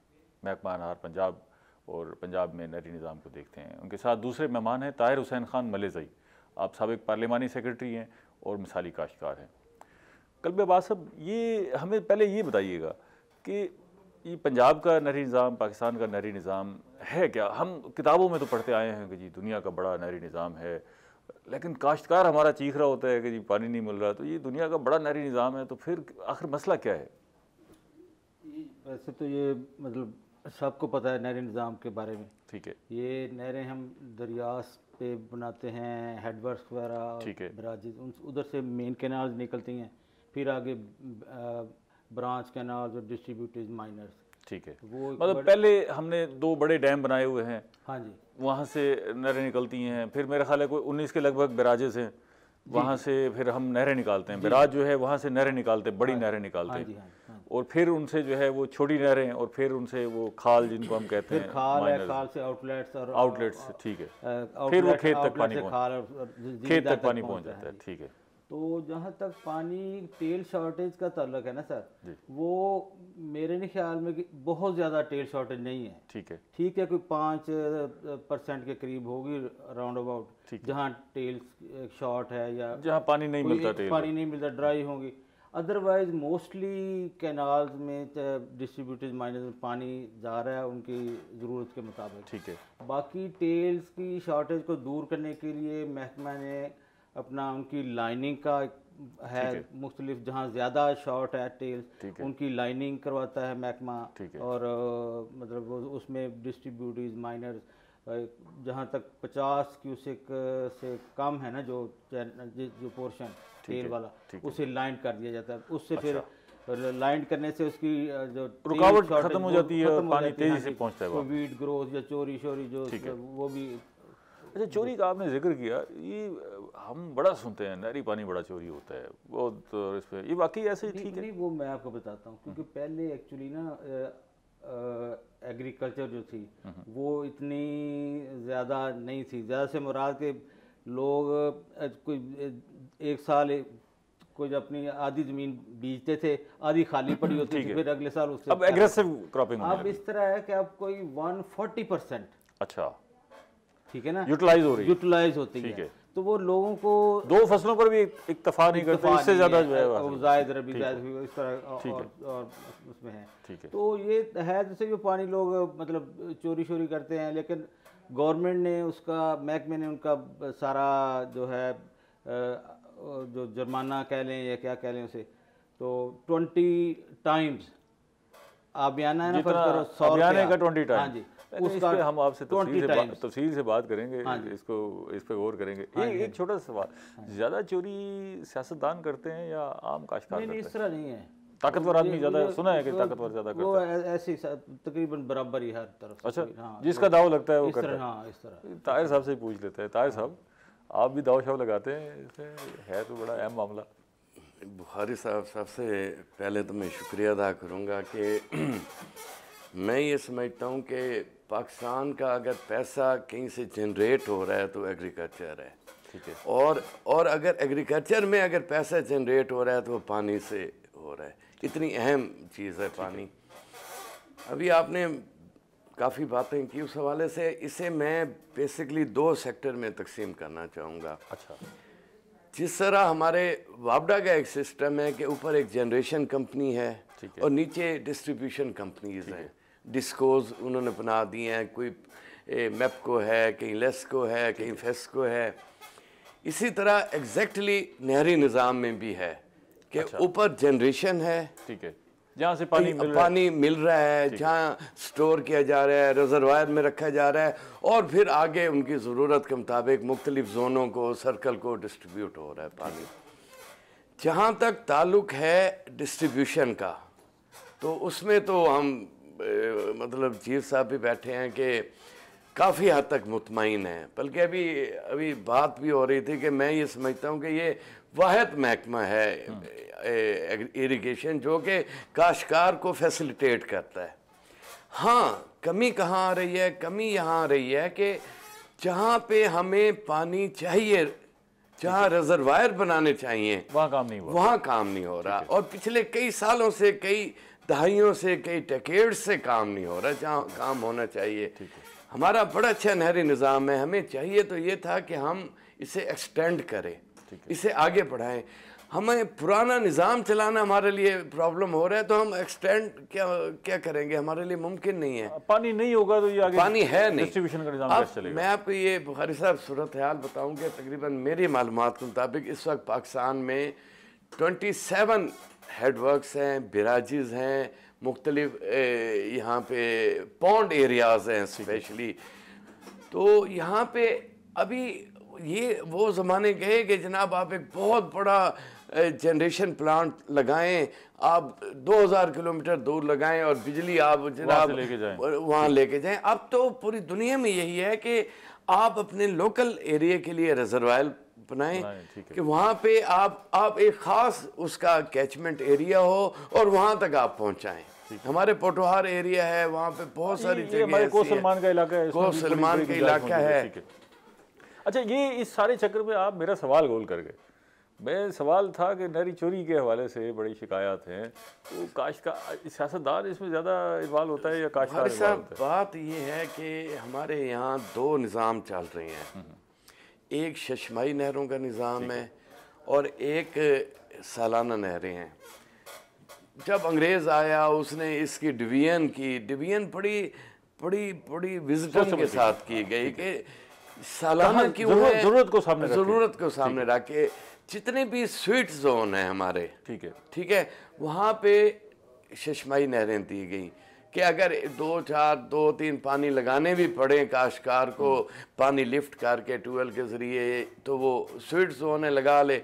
महकमा अनहार पंजाब, और पंजाब में नहरी निज़ाम को देखते हैं। उनके साथ दूसरे मेहमान हैं ताहिर हुसैन खान मलेज़ई। आप साबिक़ पार्लिमानी सेक्रेटरी हैं और मिसाली काश्तकार हैं। कल्ब अब्बास साहब, ये हमें पहले ये बताइएगा कि ये पंजाब का नहरी निज़ाम, पाकिस्तान का नहरी निज़ाम है क्या? हम किताबों में तो पढ़ते आए हैं कि जी दुनिया का बड़ा नहरी निज़ाम है, लेकिन काश्तकार हमारा चीख रहा होता है कि जी पानी नहीं मिल रहा। तो ये दुनिया का बड़ा नहरी निज़ाम है, तो फिर आखिर मसला क्या है? वैसे तो ये मतलब सबको पता है नहरी निज़ाम के बारे में। ठीक है। ये नहरें हम दरियास पे बनाते हैं, हेडवर्क्स वगैरह, ठीक है, बराजेज, उधर से मेन कैनाल्स निकलती हैं, फिर आगे ब्रांच कैनाल और डिस्ट्रीब्यूटेड माइनर्स। ठीक है, मतलब पहले हमने 2 बड़े डैम बनाए हुए हैं। हाँ जी, वहाँ से नहरें निकलती हैं, फिर मेरा ख्याल है कोई 19 के लगभग बैराजेस हैं, वहाँ से फिर हम नहरें निकालते हैं। बैराज जो है वहाँ से नहरें निकालते हैं, बड़ी नहरें निकालते हैं, और फिर उनसे जो है वो छोटी नहरें, और फिर उनसे वो खाल जिनको हम कहते हैं, खाल से आउटलेट्स, ठीक है, फिर वो खेत तक पानी पहुँच जाता है। ठीक है, तो जहाँ तक पानी टेल शॉर्टेज का ताल्लुक है ना सर, वो मेरे नहीं ख्याल में कि बहुत ज़्यादा टेल शॉर्टेज नहीं है। ठीक है, ठीक है, कोई 5% के करीब होगी राउंड अबाउट, जहाँ टेल शॉर्ट है या जहाँ पानी नहीं मिलता, ड्राई होंगी। अदरवाइज मोस्टली कैनाल्स में डिस्ट्रीब्यूटेड माइनस में पानी जा रहा है उनकी ज़रूरत के मुताबिक। ठीक है, बाकी टेल्स की शॉर्टेज को दूर करने के लिए महकमा ने अपना उनकी लाइनिंग का है मुख्तलिफ, जहाँ ज़्यादा शॉर्ट है टेल्स उनकी लाइनिंग करवाता है महकमा, और मतलब उसमें डिस्ट्रीब्यूटर्स माइनर्स जहाँ तक 50 क्यूसेक से कम है ना जो पोर्शन तेल वाला, उसे लाइन कर दिया जाता है। उससे फिर लाइन करने से उसकी जो रुकावट खत्म हो जाती है, पानी तेजी से पहुँचता है। वीड ग्रोथ या चोरी शोरी जो वो भी। अच्छा, चोरी का आपने जिक्र किया, ये हम बड़ा सुनते हैं नहरी पानी बड़ा चोरी होता है बहुत, इस पे ये वाकई ऐसे ही ठीक है? नहीं, वो मैं आपको बताता हूँ, क्योंकि पहले एक्चुअली ना एग्रीकल्चर जो थी वो इतनी ज़्यादा नहीं थी। ज़्यादा से मुराद के लोग कोई एक साल कोई अपनी आधी ज़मीन बीजते थे, आधी खाली पड़ी होती थी, फिर अगले साल उससे अब एग्रेसिव क्रॉपिंग अब इस तरह है कि अब कोई 140%, अच्छा ठीक है ना, यूटिलाइज होती है। तो वो लोगों को 2 फसलों पर भी इक्तफा नहीं करते, इससे ज़्यादा जो है जायद रबी जायद इस तरह और उसमें है। तो ये है जैसे जो पानी लोग मतलब चोरी शोरी करते हैं, लेकिन गवर्नमेंट ने उसका, महकमे ने उनका सारा जो है जो जुर्माना कह लें या क्या कह लें उसे, तो 20 टाइम्स आबियाना है ना, आबियाने का 20 टाइम। हाँ जी, उसका हम आपसे तफसील से बात करेंगे, इस पे गौर करेंगे। एक छोटा सा सवाल, ज़्यादा चोरी सियासतदान करते हैं या आम काश्तकार करते हैं? इस तरह नहीं है, ताकतवर आदमी ज़्यादा, सुना है कि ताकतवर ज़्यादा करता है, वो ऐसे तकरीबन बराबर ही हर तरफ। अच्छा, जिसका दाव लगता है वो करता है। हाँ, इस तरह। ताहिर साहब से पूछ लेते हैं, ताहिर साहब आप भी दाव शाव लगाते हैं, है तो बड़ा अहम मामला। बुखारी साहब, सबसे पहले तो मैं शुक्रिया अदा करूँगा कि मैं ये समझता हूँ कि पाकिस्तान का अगर पैसा कहीं से जनरेट हो रहा है तो एग्रीकल्चर है, ठीक है, और अगर एग्रीकल्चर में अगर पैसा जनरेट हो रहा है तो वो पानी से हो रहा है। इतनी अहम चीज़ है पानी। अभी आपने काफ़ी बातें की उस हवाले से, इसे मैं बेसिकली 2 सेक्टर में तकसीम करना चाहूँगा। अच्छा, जिस तरह हमारे वापडा का एक सिस्टम है कि ऊपर एक जनरेशन कंपनी है और नीचे डिस्ट्रीब्यूशन कंपनीज हैं, डिस्कोज उन्होंने बना दिए हैं, कोई मेपको है, कहीं लेस्को है, कहीं फेस्को है। इसी तरह एग्जैक्टली नहरी निज़ाम में भी है कि ऊपर जनरेशन है, ठीक है, जहाँ से पानी मिल रहा है, जहाँ स्टोर किया जा रहा है, रिजर्वायर में रखा जा रहा है, और फिर आगे उनकी ज़रूरत के मुताबिक मुख्तलिफ जोनों को, सर्कल को डिस्ट्रीब्यूट हो रहा है पानी। जहाँ तक ताल्लुक़ है डिस्ट्रीब्यूशन का, तो उसमें तो हम मतलब चीफ साहब भी बैठे हैं कि काफ़ी हद तक मुतमईन हैं। बल्कि अभी बात भी हो रही थी कि मैं ये समझता हूँ कि ये वाहिद महकमा है इरिगेशन जो कि काश्तकार को फैसिलिटेट करता है। हाँ, कमी कहाँ आ रही है? कमी यहाँ आ रही है कि जहाँ पे हमें पानी चाहिए, जहाँ रिजर्वायर बनाने चाहिए, वहाँ काम नहीं हो रहा। और पिछले कई सालों से, कई दहाइयों से, कई डेकेड्स से काम नहीं हो रहा जहाँ काम होना चाहिए। हमारा बड़ा अच्छा नहरी निज़ाम है, हमें चाहिए तो ये था कि हम इसे एक्सटेंड करें, इसे आगे बढ़ाएं। हमें पुराना निज़ाम चलाना हमारे लिए प्रॉब्लम हो रहा है, तो हम एक्सटेंड क्या करेंगे? हमारे लिए मुमकिन नहीं है। पानी नहीं होगा तो ये आगे पानी है नहीं, डिस्ट्रीब्यूशन का निज़ाम कैसे चलेगा? मैं आपको ये बुखारी साहब सूरत हाल बताऊं कि तकरीबन मेरी मालूमात के मुताबिक इस वक्त पाकिस्तान में 27 हेडवर्क्स हैं, बिराजिज़ हैं, मुख्तलिफ यहाँ पे पॉन्ड एरियाज़ हैं स्पेशली। तो यहाँ पे अभी ये वो ज़माने गए कि जनाब आप एक बहुत बड़ा जनरेशन प्लांट लगाएं, आप 2000 किलोमीटर दूर लगाएं और बिजली आप जनाब वहाँ लेके जाएं। अब तो पूरी दुनिया में यही है कि आप अपने लोकल एरिया के लिए रिजर्वायर बनाएं कि वहाँ पे आप एक ख़ास उसका कैचमेंट एरिया हो और वहाँ तक आप पहुँचाएँ। हमारे पोटोहार एरिया है, वहाँ पे बहुत सारी जगह, को-सलमान का इलाका है, को-सलमान का इलाका है। अच्छा, ये इस सारे चक्कर में आप मेरा सवाल गोल कर गए। मैं सवाल था कि नहरी चोरी के हवाले से बड़ी शिकायत हैं, तो काश्तकार सियासतदार इसमें ज़्यादा इन्वॉल्व होता है या काश्तकार इन्वॉल्व होता है? बात ये है कि हमारे यहाँ दो निज़ाम चल रहे हैं, एक शशमाई नहरों का निज़ाम है और एक सालाना नहरें हैं। जब अंग्रेज़ आया उसने इसकी डिवीज़न की, डिवीज़न बड़ी विजडम के साथ की गई कि सालाना क्यों है, ज़रूरत को सामने रख के जितने भी स्वीट जोन है हमारे, ठीक है, वहाँ पे शशमाई नहरें दी गई कि अगर 2-3 पानी लगाने भी पड़े काश्तकार को, पानी लिफ्ट करके ट्यूबवेल के ज़रिए, तो वो स्वीट जोन है लगा ले।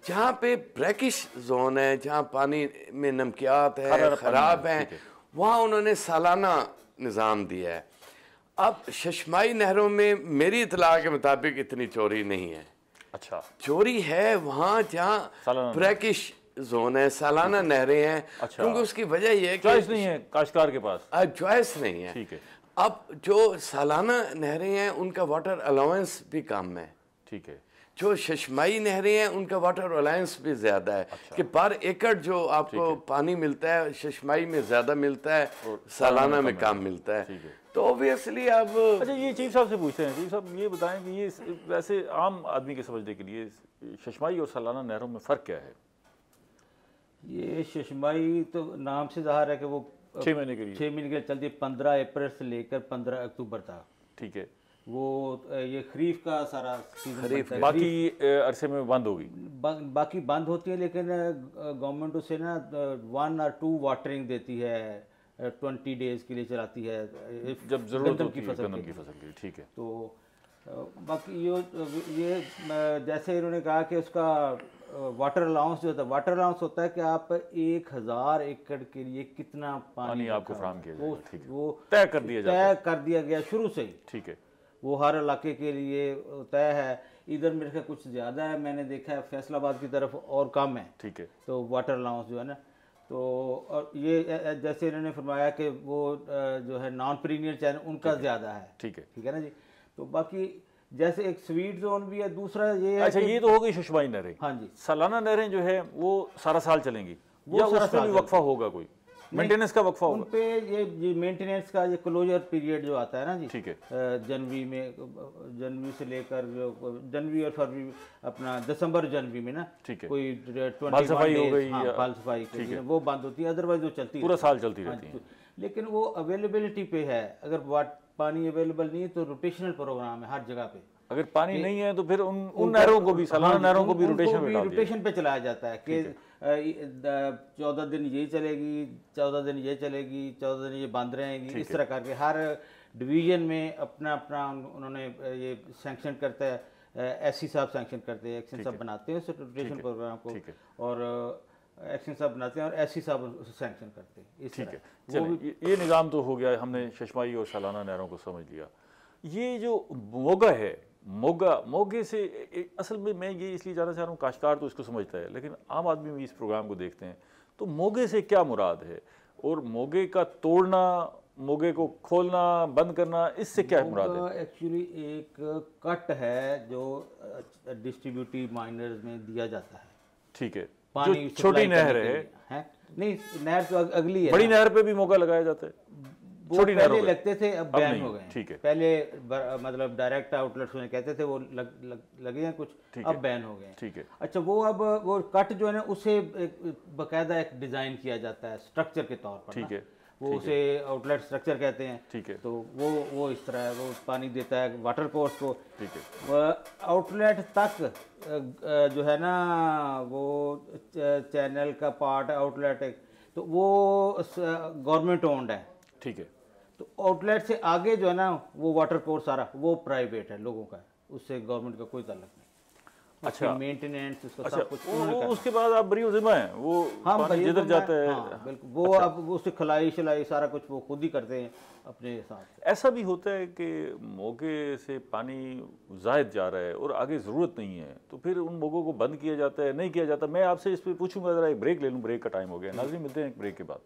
जहाँ पे ब्रैकिश जोन है, जहाँ पानी में नमकियात है, ख़राब हैं, वहाँ उन्होंने सालाना निज़ाम दिया है। अब शशमाई नहरों में मेरी इतला के मुताबिक इतनी चोरी नहीं है। अच्छा, चोरी है वहाँ जहाँ ब्रैकिश जोन है, सालाना नहरें हैं। अच्छा, क्योंकि उसकी वजह यह है कि चॉइस नहीं है काश्तकार के पास, चॉइस नहीं है। ठीक है, अब जो सालाना नहरें हैं उनका वाटर अलाउंस भी कम है। ठीक है, जो शशमाई नहरें हैं उनका वाटर अलाउंस भी ज़्यादा है। अच्छा, कि पर एकड़ जो आपको पानी मिलता है शशमाई में ज़्यादा मिलता है, सालाना में कम मिलता है। तो ऑब्वियसली अब अच्छा, ये चीफ साहब से पूछते हैं। चीफ साहब ये बताएं कि ये वैसे आम आदमी के समझने के लिए शशमाई और सालाना नहरों में फ़र्क क्या है? ये शशमाई तो नाम से ज़ाहिर है कि वो 6 महीने के लिए चलती है, 15 अप्रैल से लेकर 15 अक्टूबर तक। ठीक है, वो ये खरीफ का सारा सीजन, बाकी अरसे में बंद होगी, बाकी बंद होती है, लेकिन गवर्नमेंट उसे ना 1 or 2 वाटरिंग देती है, 20 डेज के लिए चलाती है जब जरूरत होती है गंदम की फसल की। ठीक है, तो बाकी ये जैसे इन्होंने कहा कि उसका वाटर अलाउंस जो होता है, वाटर अलाउंस होता है कि आप 1000 एकड़ के लिए कितना पानी आपको फराहम किया जाएगा। ठीक है, वो तय कर दिया गया शुरू से ही। ठीक है, वो हर इलाके के लिए तय है। इधर मेरे ख्याल कुछ ज़्यादा है, मैंने देखा है फैसलाबाद की तरफ और कम है। ठीक है, तो वाटर अलाउंस जो है ना, तो और ये जैसे इन्होंने फरमाया कि वो जो है नॉन पीरियड चैनल उनका ज़्यादा है। ठीक है ना जी। तो बाकी जैसे एक स्वीट जोन भी है, दूसरा ये है। अच्छा, ये तो हो गई शशमाई नहरें। हाँ जी, सालाना नहरें जो है वो सारा साल चलेंगी, वो उसमें भी वक्फा होगा, कोई मेंटेनेंस का वक्फा होगा? उन पे ये मेंटेनेंस का ये क्लोजर पीरियड जो आता है ना जी। ठीक है, जनवरी से लेकर जनवरी और फरवरी, अपना दिसंबर जनवरी में ना, ठीक है, कोई 20 बाल सफाई हो गई, बाल सफाई के लिए वो बंद होती है, अदरवाइज वो चलती है, पूरा साल चलती रहती है। लेकिन वो अवेलेबिलिटी पे है, अगर पानी अवेलेबल नहीं है तो रोटेशनल प्रोग्राम है हर जगह पे। अगर पानी नहीं है तो फिर उन नहरों को भी, सालाना नहरों को भी रोटेशन पे चलाया जाता है कि 14 दिन ये चलेगी, 14 दिन ये चलेगी, 14 दिन ये बंद रहेंगी। इस तरह करके हर डिवीजन में अपना अपना उन्होंने ये सैंक्शन करता है, एससी साहब सैंक्शन करते हैं, एक्शन साहब बनाते हैं उस रोटेशन प्रोग्राम को, और एक्शन साहब बनाते हैं और एससी साहब उसे सैंक्शन करते हैं। ठीक है, चलिए ये निज़ाम तो हो गया, हमने शशमाई और सालाना नहरों को समझ लिया। ये जो मोगा है, मोगे से असल में मैं ये इसलिए जानना चाह रहा हूँ, काश्तकार तो इसको समझता है, लेकिन आम आदमी भी इस प्रोग्राम को देखते हैं, तो मोगे से क्या मुराद है? और मोगे का तोड़ना, मोगे को खोलना, बंद करना, इससे क्या मुराद है? एक्चुअली एक कट है जो डिस्ट्रीब्यूटिव माइनर्स में दिया जाता है। ठीक है, जो छोटी नहर है, नहीं नहर तो अगली है, बड़ी नहर पे भी मोगा लगाया जाता है, छोटी पहले लगते थे, अब बैन हो गए। ठीक है, पहले मतलब डायरेक्ट आउटलेट्स में कहते थे, वो लगे हैं कुछ, अब बैन हो गए। ठीक है, अच्छा, वो अब वो कट जो है ना, उसे बाकायदा एक डिज़ाइन किया जाता है स्ट्रक्चर के तौर पर। ठीक है, वो उसे आउटलेट स्ट्रक्चर कहते हैं। ठीक है, तो वो इस तरह है, वो पानी देता है वाटर कोर्स को। ठीक है, आउटलेट तक जो है ना, वो चैनल का पार्ट आउटलेट, तो वो गवर्नमेंट ओन्ड है। ठीक है, तो आउटलेट से आगे जो है ना, वो वाटर कोर्स सारा वो प्राइवेट है, लोगों का, उससे गवर्नमेंट का कोई ताल्लुक नहीं। अच्छा, मेंटेनेंस उसका सब कुछ उसके बाद आप बरी जिम्मा है वो पानी जिधर जाता है। बिल्कुल, वो आप उससे खलाई शलाई सारा कुछ वो खुद ही करते हैं अपने साथ। ऐसा भी होता है कि मोगे से पानी जायद जा रहा है और आगे ज़रूरत नहीं है, तो फिर उन मोगों को बंद किया जाता है, नहीं किया जाता? मैं आपसे इस पर पूछूंगा, ज़रा एक ब्रेक ले लूँ, ब्रेक का टाइम हो गया। नाज़रीन, मिलते हैं एक ब्रेक के बाद।